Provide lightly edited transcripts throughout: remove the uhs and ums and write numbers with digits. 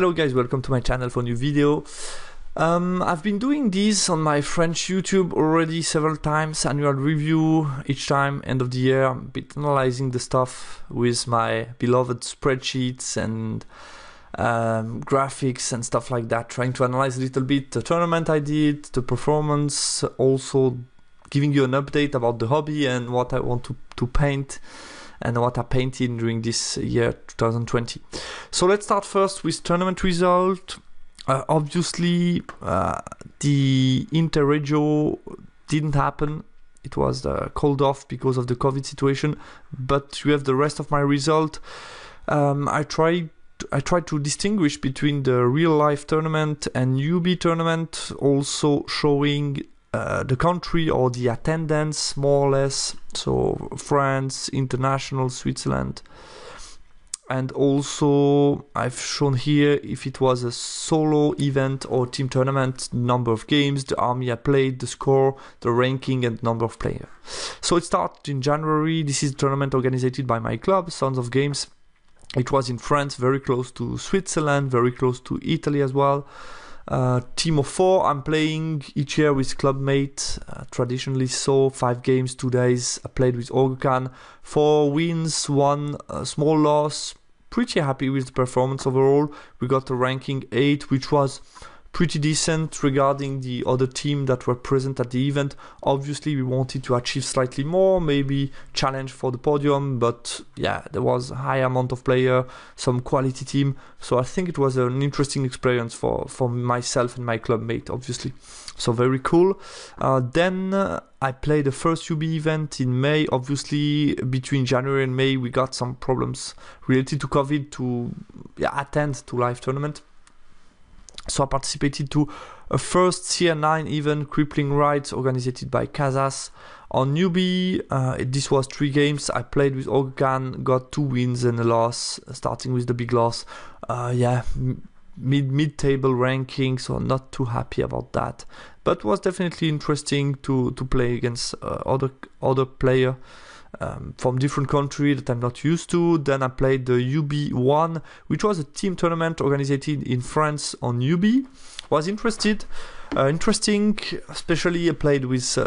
Hello guys, welcome to my channel for a new video. I've been doing this on my French YouTube already several times, annual review each time, end of the year, a bit analyzing the stuff with my beloved spreadsheets and graphics and stuff like that, trying to analyze a little bit the tournament I did, the performance, also giving you an update about the hobby and what I want to paint and what I painted during this year 2020. So let's start first with tournament result. Obviously the Interregio didn't happen. It was called off because of the COVID situation, but you have the rest of my result. I tried to distinguish between the real life tournament and UB tournament, also showing the country or the attendance more or less, so France, international, Switzerland, and also I've shown here if it was a solo event or team tournament, number of games, the army I played, the score, the ranking and number of players. So it started in January. This is a tournament organized by my club, Sons of Games. It was in France, very close to Switzerland, very close to Italy as well. Team of 4, I'm playing each year with clubmate, traditionally so, 5 games, 2 days. I played with Orgokan, 4 wins, 1 small loss. Pretty happy with the performance overall. We got a ranking 8, which was pretty decent regarding the other team that were present at the event. Obviously we wanted to achieve slightly more, maybe challenge for the podium, but yeah, there was a high amount of player, some quality team, so I think it was an interesting experience for myself and my club mate, obviously. So very cool. Then I played the first UB event in May. Obviously between January and May we got some problems related to COVID to attend to live tournament. So I participated to a first CR9 event, Crippling Rides, organized by Casas on newbie. This was 3 games. I played with Orgokan, got 2 wins and a loss, starting with the big loss. Mid-table ranking, so not too happy about that. But was definitely interesting to play against other player from different country that I'm not used to. Then I played the UB1, which was a team tournament organized in France on UB. Was interesting, especially I played with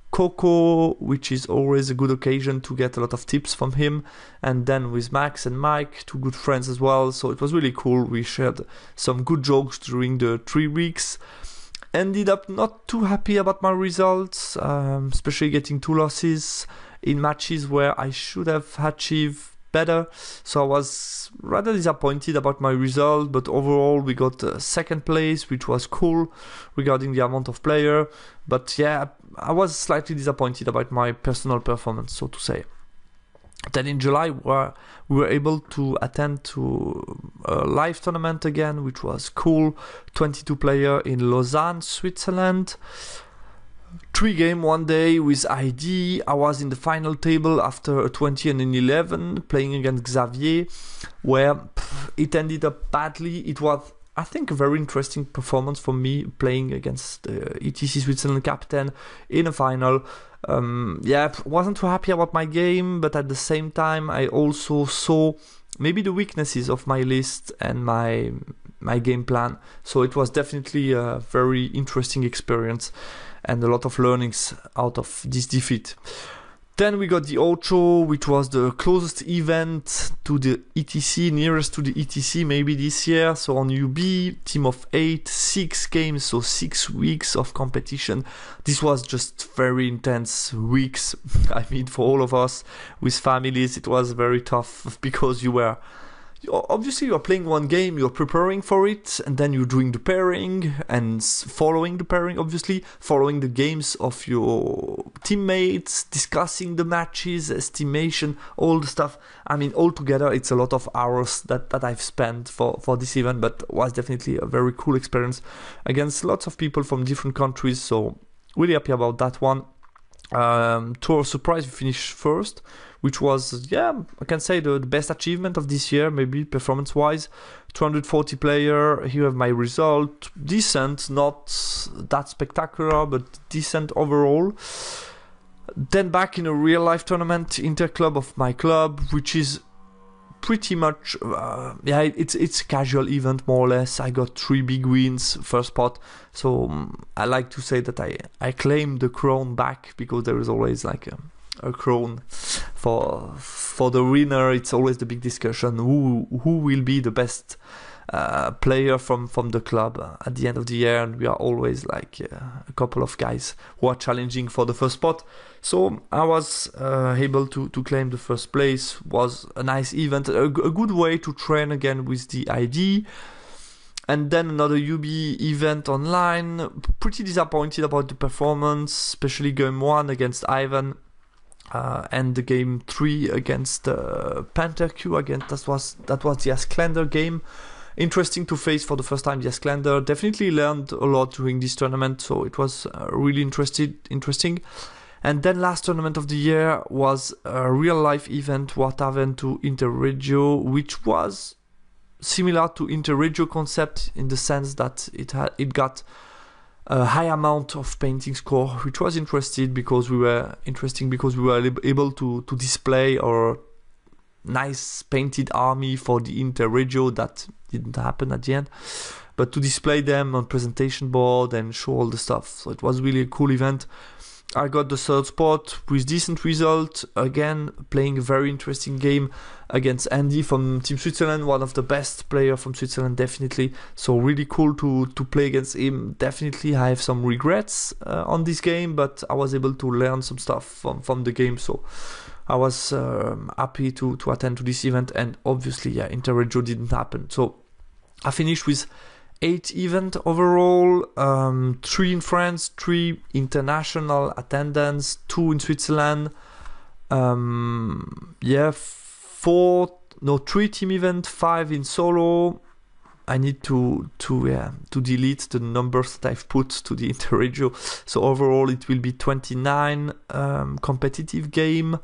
Coco, which is always a good occasion to get a lot of tips from him, and then with Max and Mike, 2 good friends as well, so it was really cool. We shared some good jokes during the 3 weeks. Ended up not too happy about my results, especially getting 2 losses in matches where I should have achieved better, so I was rather disappointed about my result. But overall we got second place, which was cool regarding the amount of player, but yeah, I was slightly disappointed about my personal performance, so to say. Then in July we were able to attend to a live tournament again, which was cool. 22 player in Lausanne, Switzerland. 3 game one day with ID. I was in the final table after a 20 and an 11, playing against Xavier, where it ended up badly. It was, I think, a very interesting performance for me, playing against the ETC Switzerland captain in a final. Wasn't too happy about my game, but at the same time I also saw maybe the weaknesses of my list and my game plan. So it was definitely a very interesting experience and a lot of learnings out of this defeat. Then we got the Ocho, which was the closest event to the ETC, nearest to the ETC maybe this year. So on UB, team of 8, 6 games, so 6 weeks of competition. This was just very intense weeks. I mean, for all of us with families, it was very tough because obviously you're playing one game, you're preparing for it, and then you're doing the pairing and following the pairing, obviously, following the games of your teammates, discussing the matches, estimation, all the stuff. I mean, altogether it's a lot of hours that I've spent for this event, but it was definitely a very cool experience against lots of people from different countries, so really happy about that one. To our surprise, we finished first, which was, I can say the best achievement of this year, maybe performance-wise. 240 player, here you have my result. Decent, not that spectacular, but decent overall. Then back in a real-life tournament, Interclub of my club, which is pretty much, yeah, it's a casual event more or less. I got 3 big wins first spot, so I like to say that I claim the crown back, because there is always like a crown for the winner. It's always the big discussion, who will be the best player from the club at the end of the year, and we are always like a couple of guys who are challenging for the first spot. So I was able to claim the first place. Was a nice event, a good way to train again with the ID. And then another UB event online. Pretty disappointed about the performance, especially game 1 against Ivan, and the game 3 against Panther-Q. Again, that was the Asklander game. Interesting to face for the first time the Asklander. Definitely learned a lot during this tournament, so it was really interesting. And then last tournament of the year was a real life event, Wartaven to Interregio, which was similar to Interregio concept in the sense that it got a high amount of painting score, which was interesting because we were able to display our nice painted army for the Interregio. That didn't happen at the end, but to display them on presentation board and show all the stuff. So it was really a cool event. I got the 3rd spot with decent result. Again, playing a very interesting game against Andy from Team Switzerland, one of the best players from Switzerland, definitely. So really cool to play against him. Definitely, I have some regrets on this game, but I was able to learn some stuff from the game. So I was happy to attend to this event, and obviously, yeah, Interregio didn't happen. So I finished with 8 events overall, 3 in France, 3 international attendance, 2 in Switzerland. 3 team event, 5 in solo. I need to delete the numbers that I've put to the Interregio. So overall, it will be 29 competitive game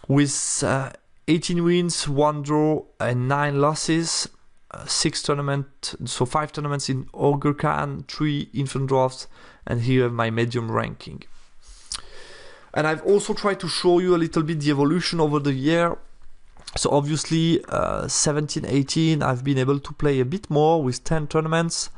with 18 wins, 1 draw, and 9 losses. 6 tournaments, so 5 tournaments in Ogre Khan, 3 infant drafts, and here I have my medium ranking. And I've also tried to show you a little bit the evolution over the year. So obviously 17-18 I've been able to play a bit more with 10 tournaments,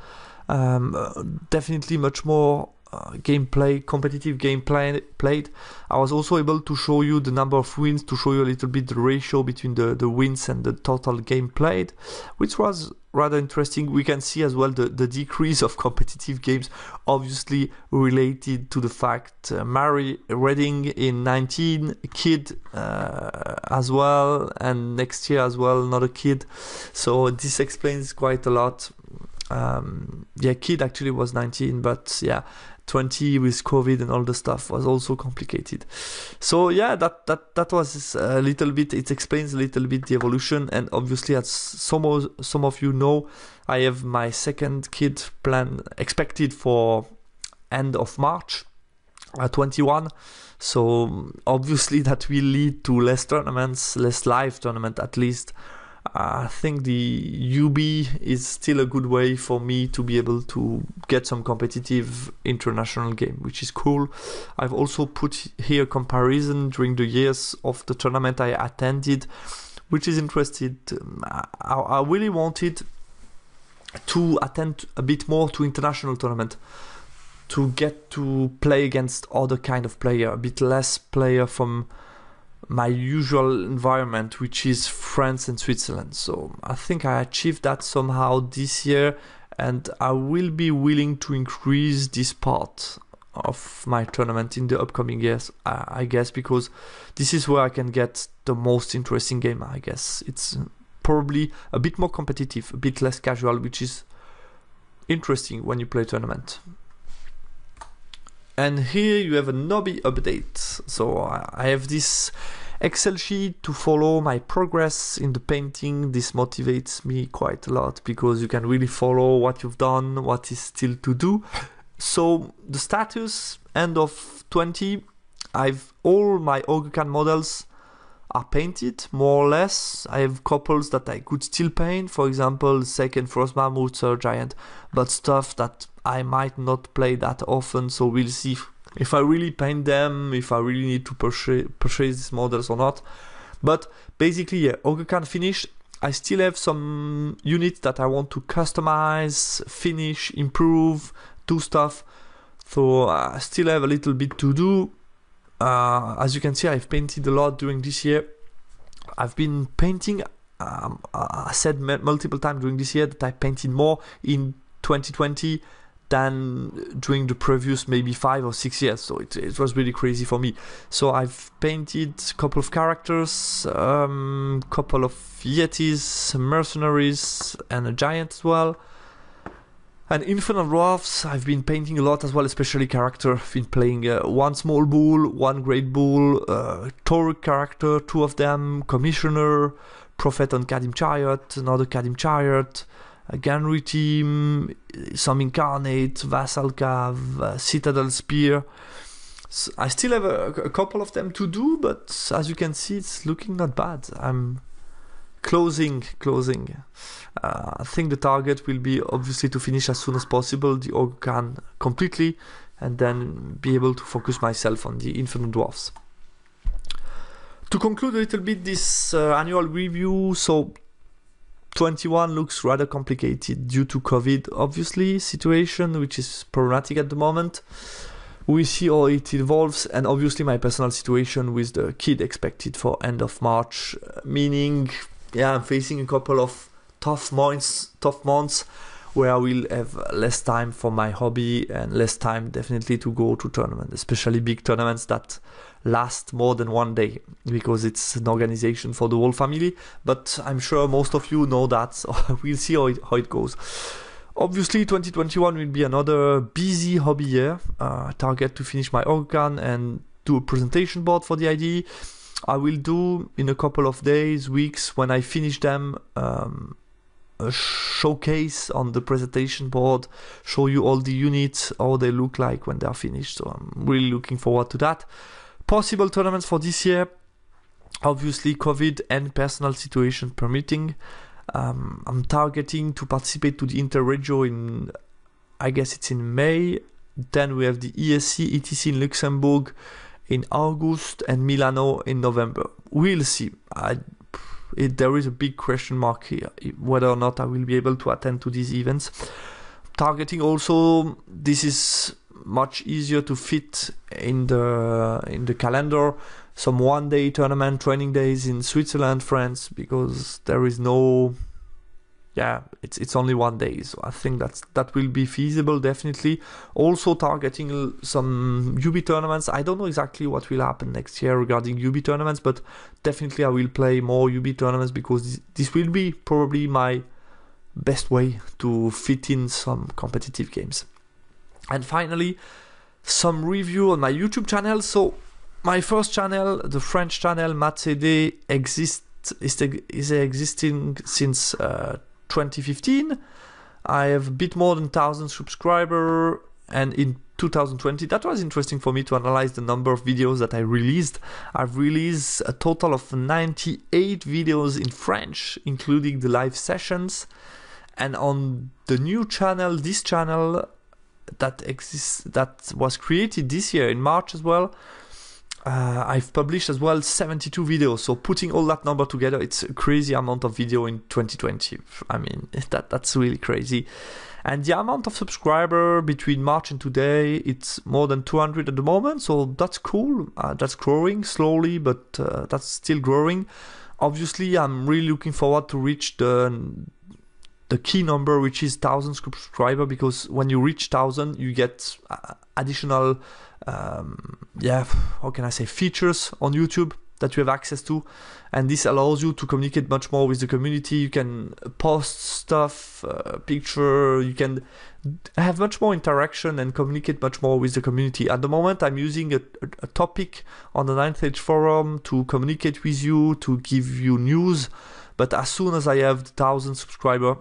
definitely much more gameplay, competitive gameplay played. I was also able to show you the number of wins, to show you a little bit the ratio between the wins and the total game played, which was rather interesting. We can see as well the decrease of competitive games, obviously related to the fact Mary Redding in 19, kid as well, and next year as well another kid. So this explains quite a lot. Kid actually was 19, but yeah, 20 with COVID and all the stuff was also complicated. So yeah, that was a little bit, it explains a little bit the evolution. And obviously, as some of you know, I have my second kid plan expected for end of March 21. So obviously that will lead to less tournaments, less live tournament at least. I think the UB is still a good way for me to be able to get some competitive international game, which is cool. I've also put here comparison during the years of the tournament I attended, which is interesting. I really wanted to attend a bit more to international tournament, to get to play against other kind of player, a bit less player from my usual environment, which is France and Switzerland. So I think I achieved that somehow this year, and I will be willing to increase this part of my tournament in the upcoming years, I guess, because this is where I can get the most interesting game. I guess it's probably a bit more competitive, a bit less casual, which is interesting when you play a tournament. And here you have a Nobby update. So I have this Excel sheet to follow my progress in the painting. This motivates me quite a lot because you can really follow what you've done, what is still to do. So the status, end of 20, all my Ogre Khan models are painted, more or less. I have couples that I could still paint, for example, second Frost Mammoth, Third Giant, but stuff that I might not play that often, so we'll see if I really paint them, if I really need to purchase these models or not. But basically, yeah, Ogre Khan finished. I still have some units that I want to customize, finish, improve, do stuff. So I still have a little bit to do. As you can see, I've painted a lot during this year. I've been painting, I said multiple times during this year that I painted more in 2020 than during the previous maybe 5 or 6 years. So it was really crazy for me. So I've painted a couple of characters, couple of Yetis, some mercenaries, and a giant as well. And Infernal Dwarfs, I've been painting a lot as well, especially character. I've been playing one small bull, one great bull, Tauric character, 2 of them, Commissioner, Prophet on Kadim Chariot, another Kadim Chariot, a Ganri team, some Incarnate, Vassal Cav, Citadel Spear. So I still have a couple of them to do, but as you can see, it's looking not bad. I'm closing. I think the target will be obviously to finish as soon as possible the Ogre Khan completely, and then be able to focus myself on the Infernal Dwarfs. To conclude a little bit this annual review, so 21 looks rather complicated due to COVID, obviously, situation, which is problematic at the moment. We see how it evolves, and obviously my personal situation with the kid expected for end of March, meaning, yeah, I'm facing a couple of tough months where I will have less time for my hobby and less time definitely to go to tournaments, especially big tournaments that last more than one day, because it's an organization for the whole family. But I'm sure most of you know that, so we'll see how it goes. Obviously 2021 will be another busy hobby year. Target to finish my Ogre Khan and do a presentation board for the IDE. I will do in a couple of days, weeks, when I finish them, a showcase on the presentation board, show you all the units, how they look like when they are finished. So I'm really looking forward to that. Possible tournaments for this year, obviously COVID and personal situation permitting. I'm targeting to participate to the Interregio in, I guess it's in May. Then we have the ESC, ETC in Luxembourg in August, and Milano in November. We'll see. There is a big question mark here, whether or not I will be able to attend to these events. Targeting also, this is much easier to fit in the calendar, some one-day tournament training days in Switzerland, France, because there is no, it's only one day, so I think that will be feasible, definitely. Also targeting some UB tournaments. I don't know exactly what will happen next year regarding UB tournaments, but definitely I will play more UB tournaments, because this will be probably my best way to fit in some competitive games. And finally, some review on my YouTube channel. So my first channel, the French channel MathsCD, is existing since 2015. I have a bit more than 1,000 subscribers, and in 2020, that was interesting for me to analyze the number of videos that I released. I've released a total of 98 videos in French, including the live sessions. And on the new channel, this channel that exists, that was created this year in March as well, I've published as well 72 videos. So putting all that number together, it's a crazy amount of video in 2020. I mean, that's really crazy. And the amount of subscribers between March and today, it's more than 200 at the moment. So that's cool. That's growing slowly, but that's still growing. Obviously, I'm really looking forward to reach the key number, which is 1,000 subscribers, because when you reach 1,000, you get additional, how can I say, features on YouTube that you have access to, and this allows you to communicate much more with the community. You can post stuff, picture, you can have much more interaction and communicate much more with the community. At the moment, I'm using a topic on the Ninth Age forum to communicate with you, to give you news, but as soon as I have 1,000 subscribers,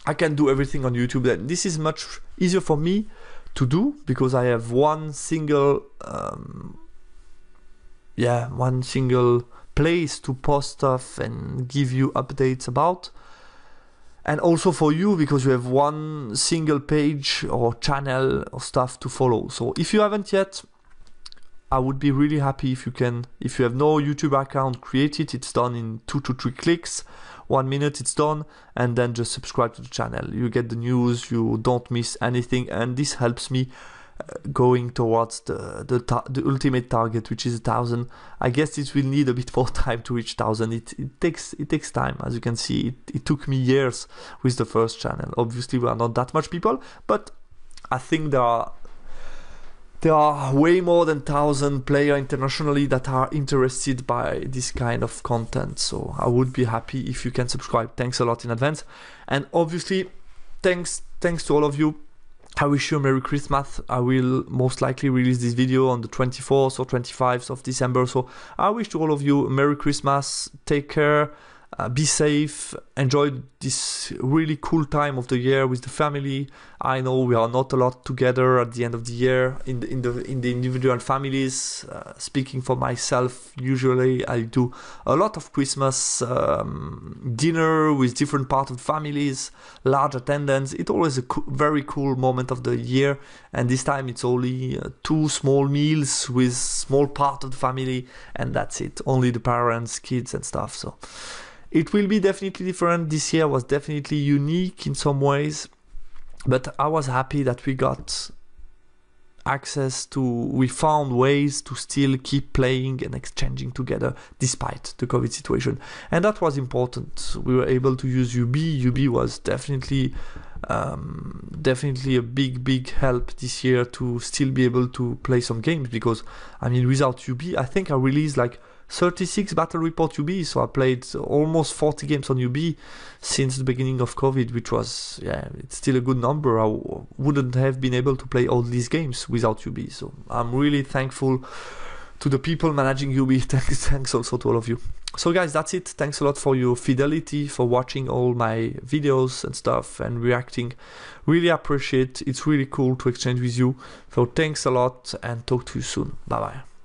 I can do everything on YouTube. And this is much easier for me to do, because I have one single place to post stuff and give you updates about. And also for you, because you have one single page or channel or stuff to follow. So if you haven't yet, I would be really happy if you have no YouTube account, create it. It's done in 2 to 3 clicks. 1 minute, it's done, and then just subscribe to the channel. You get the news, you don't miss anything, and this helps me going towards the ultimate target, which is 1,000. I guess it will need a bit more time to reach 1,000. It takes time, as you can see. It took me years with the first channel. Obviously, we are not that much people, but I think there are way more than 1,000 players internationally that are interested by this kind of content. So I would be happy if you can subscribe. Thanks a lot in advance. And obviously, thanks to all of you. I wish you a Merry Christmas. I will most likely release this video on the 24th or 25th of December. So I wish to all of you a Merry Christmas. Take care. Be safe, enjoy this really cool time of the year with the family. I know we are not a lot together at the end of the year in the individual families. Speaking for myself, usually I do a lot of Christmas dinner with different parts of families, large attendance. It's always a very cool moment of the year, and this time it's only 2 small meals with small part of the family, and that's it. Only the parents, kids and stuff. So it will be definitely different. This year was definitely unique in some ways, but I was happy that we got access to, we found ways to still keep playing and exchanging together despite the COVID situation. And that was important. We were able to use UB. UB was definitely a big help this year to still be able to play some games, because I mean, without UB, I think I released like 36 Battle Report UB, so I played almost 40 games on UB since the beginning of COVID, which was, yeah, it's still a good number. I wouldn't have been able to play all these games without UB, so I'm really thankful to the people managing UB. Thanks also to all of you. So guys, that's it. Thanks a lot for your fidelity, for watching all my videos and stuff and reacting. Really appreciate it. It's really cool to exchange with you. So thanks a lot and talk to you soon. Bye bye.